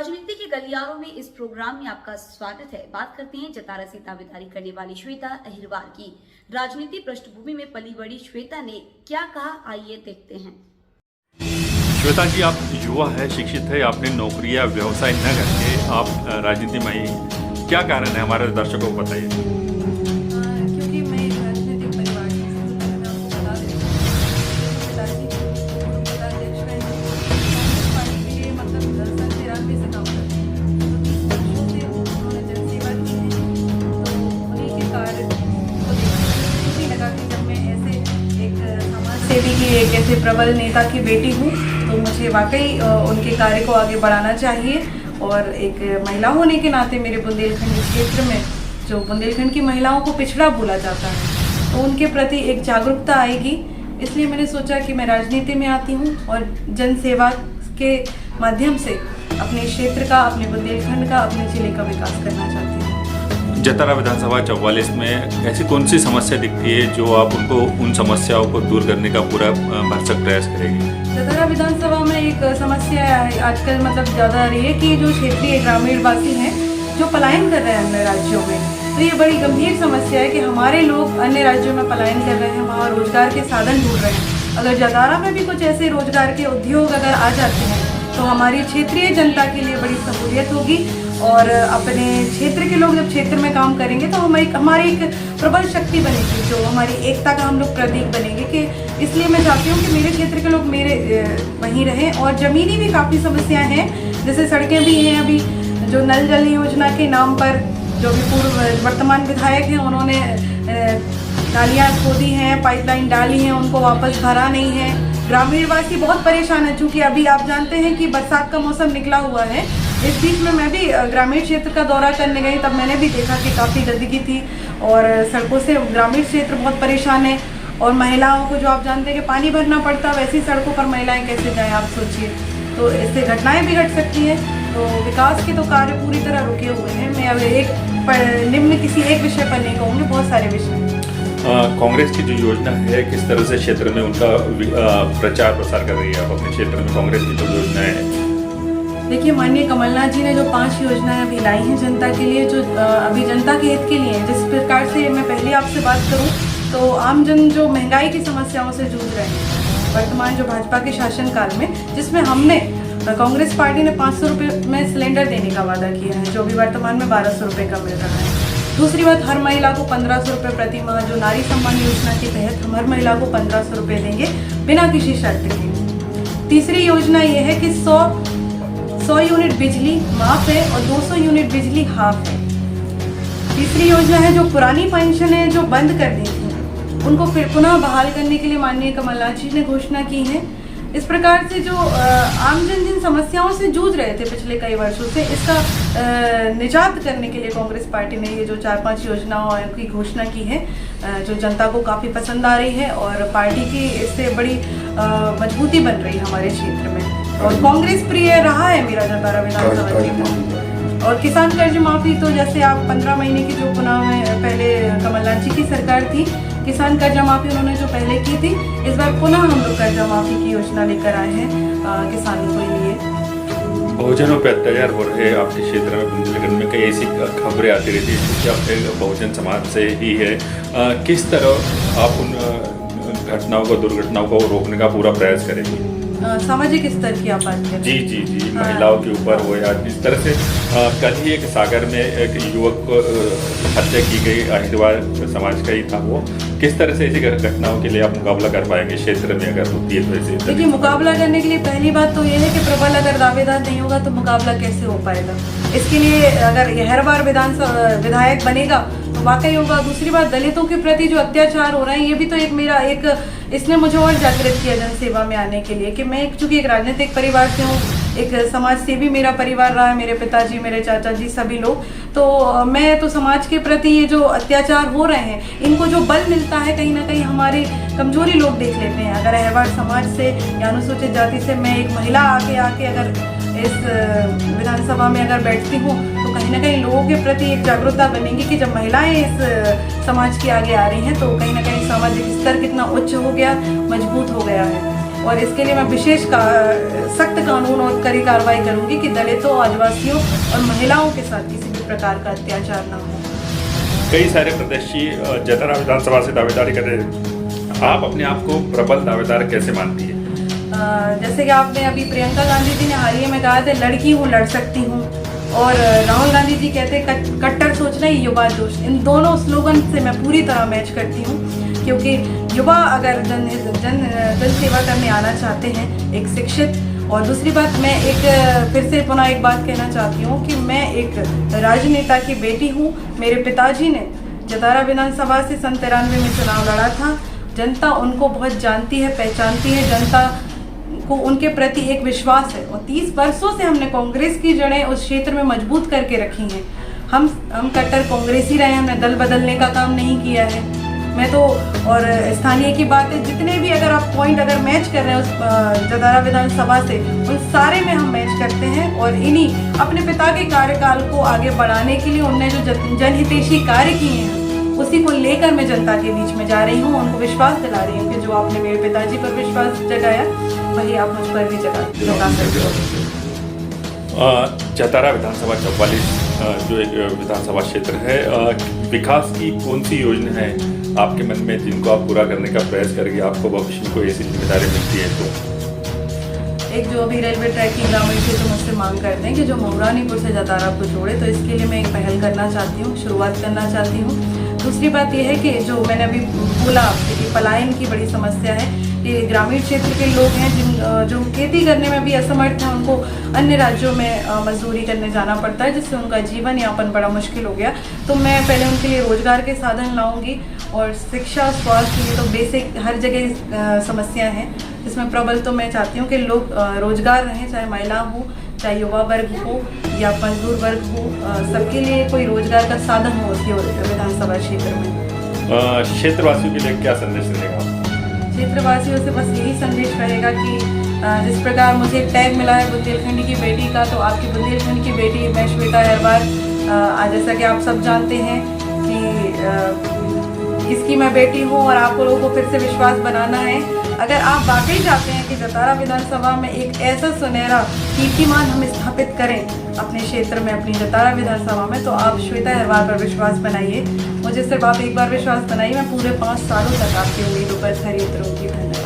राजनीति के गलियारों में इस प्रोग्राम में आपका स्वागत है। बात करते हैं जतारा से दावेदारी करने वाली श्वेता अहिरवार की। राजनीति पृष्ठभूमि में पली बड़ी श्वेता ने क्या कहा, आइए देखते हैं। श्वेता जी, आप युवा है, शिक्षित है, आपने नौकरी या व्यवसाय न करके आप राजनीति में आई, क्या कारण है, हमारे दर्शकों को बताइए। क्योंकि मैं एक राजनीतिक परिवार से हूँ, तो मैं आपको बता देती हूँ। पिताजी पूर्व जिलाध्यक्ष रहे हैं, कांग्रेस पार्टी के लिए मतलब 1993 से काम करते हैं। तो 30 वर्षों से उन्होंने जनसेवा की है, तो उन्हीं के कार्य को देखकर मुझे लगा कि जब मैं ऐसे एक समाज सेवी की, एक ऐसे प्रबल नेता की बेटी हूँ, तो मुझे वाकई उनके कार्य को आगे बढ़ाना चाहिए। और एक महिला होने के नाते मेरे बुंदेलखंड क्षेत्र में जो बुंदेलखंड की महिलाओं को पिछड़ा बोला जाता है, तो उनके प्रति एक जागरूकता आएगी। इसलिए मैंने सोचा कि मैं राजनीति में आती हूँ और जन सेवा के माध्यम से अपने क्षेत्र का, अपने बुंदेलखंड का, अपने जिले का विकास करना चाहती हूँ। जतारा विधानसभा 44 में ऐसी कौन सी समस्या दिखती है जो आप उनको उन समस्याओं को दूर करने का पूरा भरसक प्रयास करेंगी? जतारा विधानसभा में एक समस्या आजकल मतलब ज़्यादा आ रही है कि जो क्षेत्रीय ग्रामीण वासी हैं जो पलायन कर रहे हैं अन्य राज्यों में, तो ये बड़ी गंभीर समस्या है कि हमारे लोग अन्य राज्यों में पलायन कर रहे हैं, वहाँ रोजगार के साधन ढूंढ रहे हैं। अगर जतारा में भी कुछ ऐसे रोजगार के उद्योग अगर आ जाते हैं तो हमारी क्षेत्रीय जनता के लिए बड़ी सहूलियत होगी। और अपने क्षेत्र के लोग जब क्षेत्र में काम करेंगे तो हमारी एक प्रबल शक्ति बनेगी, जो हमारी एकता का हम लोग प्रतीक बनेंगे। कि इसलिए मैं चाहती हूँ कि मेरे क्षेत्र के लोग मेरे वहीं रहें। और ज़मीनी भी काफ़ी समस्याएं हैं, जैसे सड़कें भी हैं। अभी जो नल जल योजना के नाम पर जो भी पूर्व वर्तमान विधायक हैं उन्होंने नालियाँ खोदी हैं, पाइपलाइन डाली हैं, उनको वापस भरा नहीं है। ग्रामीणवासी बहुत परेशान है, चूँकि अभी आप जानते हैं कि बरसात का मौसम निकला हुआ है। इस बीच में मैं भी ग्रामीण क्षेत्र का दौरा करने गई, तब मैंने भी देखा कि काफ़ी गंदगी थी और सड़कों से ग्रामीण क्षेत्र बहुत परेशान है। और महिलाओं को जो आप जानते हैं कि पानी भरना पड़ता, वैसी सड़कों पर महिलाएं कैसे जाएं, आप सोचिए। तो इससे घटनाएं भी घट सकती हैं। तो विकास के तो कार्य पूरी तरह रुके हुए हैं। मैं अब निम्न किसी एक विषय पर नहीं कहूँगी, बहुत सारे विषय। कांग्रेस की जो योजना है, किस तरह से क्षेत्र में उनका प्रचार प्रसार कर रही है आप अपने क्षेत्र में, कांग्रेस की जो योजना है? देखिए, माननीय कमलनाथ जी ने जो 5 योजनाएं अभी लाई हैं जनता के लिए, जो अभी जनता के हित के लिए हैं। जिस प्रकार से मैं पहले आपसे बात करूं तो आमजन जो महंगाई की समस्याओं से जूझ रहे हैं वर्तमान जो भाजपा के शासनकाल में, जिसमें हमने कांग्रेस पार्टी ने 500 रुपये में सिलेंडर देने का वादा किया है, जो भी वर्तमान में 1200 रुपये का मिल रहा है। दूसरी बात, हर महिला को 1500 रुपये प्रति माह, जो नारी सम्मान योजना के तहत हम हर महिला को 1500 रुपये देंगे बिना किसी शर्त के। तीसरी योजना ये है कि 100 यूनिट बिजली माफ है और 200 यूनिट बिजली हाफ है। तीसरी योजना है जो पुरानी पेंशन है जो बंद कर दी थी, उनको फिर पुनः बहाल करने के लिए माननीय कमलनाथ जी ने घोषणा की है। इस प्रकार से जो आमजन जिन समस्याओं से जूझ रहे थे पिछले कई वर्षों से, इसका निजात करने के लिए कांग्रेस पार्टी ने ये जो 4-5 योजनाओं की घोषणा की है, जो जनता को काफ़ी पसंद आ रही है और पार्टी की इससे बड़ी मजबूती बन रही है हमारे क्षेत्र में। और कांग्रेस प्रिय रहा है मेरा जतारा विधानसभा क्षेत्र। और किसान कर्ज माफी, तो जैसे आप 15 महीने की जो पुनः पहले कमलनाथ जी की सरकार थी, किसान कर्जा माफी उन्होंने जो पहले की थी, इस बार पुनः हम लोग कर्जा माफी की योजना लेकर आए हैं किसानों के लिए। बहुजनों पे अत्याचार हो रहे आपके क्षेत्र में, बुंदेलखंड में कई ऐसी खबरें आती रहती है क्योंकि आप बहुजन समाज से ही है। किस तरह आप उन घटनाओं को, दुर्घटनाओं को रोकने का पूरा प्रयास करेंगे? सामाजिक स्तर की आप बात करें? जी, महिलाओं के ऊपर हो या इस तरह से। कल ही एक सागर में एक युवक को हत्या की गई, अहिरवार समाज का ही था वो। किस तरह से ऐसी घटनाओं के लिए आप मुकाबला कर पाएंगे क्षेत्र में अगर होती है तो? ऐसे देखिए, मुकाबला करने के लिए पहली बात तो ये है कि प्रबल अगर दावेदार नहीं होगा तो मुकाबला कैसे हो पाएगा। इसके लिए अगर अहिरवार विधायक बनेगा तो वाकई होगा। दूसरी बात, दलितों के प्रति जो अत्याचार हो रहे हैं, ये भी तो इसने मुझे और जागृत किया जन सेवा में आने के लिए कि मैं चूंकि एक राजनीतिक परिवार से हूँ, एक समाज से भी मेरा परिवार रहा है, मेरे पिताजी, मेरे चाचा जी, सभी लोग। तो मैं तो समाज के प्रति ये जो अत्याचार हो रहे हैं, इनको जो बल मिलता है, कहीं ना कहीं हमारी कमजोरी लोग देख लेते हैं। अगर अहिरवार समाज से या अनुसूचित जाति से मैं एक महिला आके अगर इस विधानसभा में अगर बैठती हूँ तो कहीं ना कहीं लोगों के प्रति एक जागरूकता बनेगी कि जब महिलाएं इस समाज के आगे आ रही हैं तो कहीं ना कहीं सामाजिक स्तर कितना उच्च हो गया, मजबूत हो गया है। और इसके लिए मैं विशेष सख्त कानून और कड़ी कार्रवाई करूंगी कि दलितों, आदिवासियों और महिलाओं के साथ किसी भी प्रकार का अत्याचार न हो। कई सारे प्रत्याशी जतारा विधानसभा से दावेदारी कर रहे हैं, आप अपने आप को प्रबल दावेदार कैसे मानती है? जैसे कि आपने अभी प्रियंका गांधी जी ने हाल ही में कहा था, लड़की हूँ लड़ सकती हूँ, और राहुल गांधी जी कहते हैं कट्टर सोचना ही युवा जोश। इन दोनों स्लोगन से मैं पूरी तरह मैच करती हूँ, क्योंकि युवा अगर जन सेवा करने आना चाहते हैं, एक शिक्षित, और दूसरी बात मैं फिर से पुनः एक बात कहना चाहती हूँ कि मैं एक राजनेता की बेटी हूँ। मेरे पिताजी ने जतारा विधानसभा से 93 में चुनाव लड़ा था। जनता उनको बहुत जानती है, पहचानती है। जनता को उनके प्रति एक विश्वास है, और 30 वर्षों से हमने कांग्रेस की जड़ें उस क्षेत्र में मजबूत करके रखी हैं। हम कट्टर कांग्रेसी रहे, हमने दल बदलने का काम नहीं किया है। मैं तो, और स्थानीय की बात है, जितने भी अगर आप पॉइंट अगर मैच कर रहे हैं उस जतारा विधानसभा से, उन सारे में हम मैच करते हैं। और इन्हीं अपने पिता के कार्यकाल को आगे बढ़ाने के लिए उनने जो जनहितैषी कार्य किए हैं, उसी को लेकर मैं जनता के बीच में जा रही हूँ, उनको विश्वास दिला रही हूँ कि जो आपने मेरे पिताजी पर विश्वास जगाया, वही आप मुझ पर भी जगा सकते हो। जतारा विधानसभा 44 जो एक विधानसभा क्षेत्र है, विकास की कौन सी योजना है आपके मन में जिनको आप पूरा करने का प्रयास करेंगे, आपको भविष्य में कोई ऐसी जिम्मेदारी मिलती है तो? एक जो अभी रेलवे ट्रैक की ग्रामीण क्षेत्र मुझसे मांग करते हैं कि जो महुरानीपुर से जतारा को जोड़े, तो इसके लिए मैं एक पहल करना चाहती हूँ, शुरुआत करना चाहती हूँ। दूसरी बात यह है कि जो मैंने अभी बोला कि पलायन की बड़ी समस्या है, कि ग्रामीण क्षेत्र के लोग हैं जो खेती करने में भी असमर्थ हैं, उनको अन्य राज्यों में मजदूरी करने जाना पड़ता है, जिससे उनका जीवन यापन बड़ा मुश्किल हो गया। तो मैं पहले उनके लिए रोजगार के साधन लाऊंगी, और शिक्षा, स्वास्थ्य, ये तो बेसिक हर जगह समस्या हैं, जिसमें प्रबल तो मैं चाहती हूँ कि लोग रोजगार रहें, चाहे महिला हो, चाहे युवा वर्ग हो या मजदूर वर्ग हो, सबके लिए कोई रोजगार का साधन हो उसके विधानसभा क्षेत्र में। क्षेत्रवासियों के लिए क्या संदेश रहेगा? क्षेत्रवासियों से बस यही संदेश रहेगा कि जिस प्रकार मुझे एक टैग मिला है बुंदेलखंड की बेटी का, तो आपकी बुंदेलखंड की बेटी मैं श्वेता अहिरवार, जैसा कि आप सब जानते हैं कि इसकी मैं बेटी हूँ, और आप लोगों को फिर से विश्वास बनाना है। अगर आप वाकई चाहते हैं कि जतारा विधानसभा में एक ऐसा सुनहरा कीर्तिमान हम स्थापित करें अपने क्षेत्र में, अपनी जतारा विधानसभा में, तो आप श्वेता अहिरवार पर विश्वास बनाइए। मुझे सिर्फ आप एक बार विश्वास बनाइए, मैं पूरे 5 सालों तक आपकी उम्मीदों पर खरी उतरूंगी। धन्यवाद।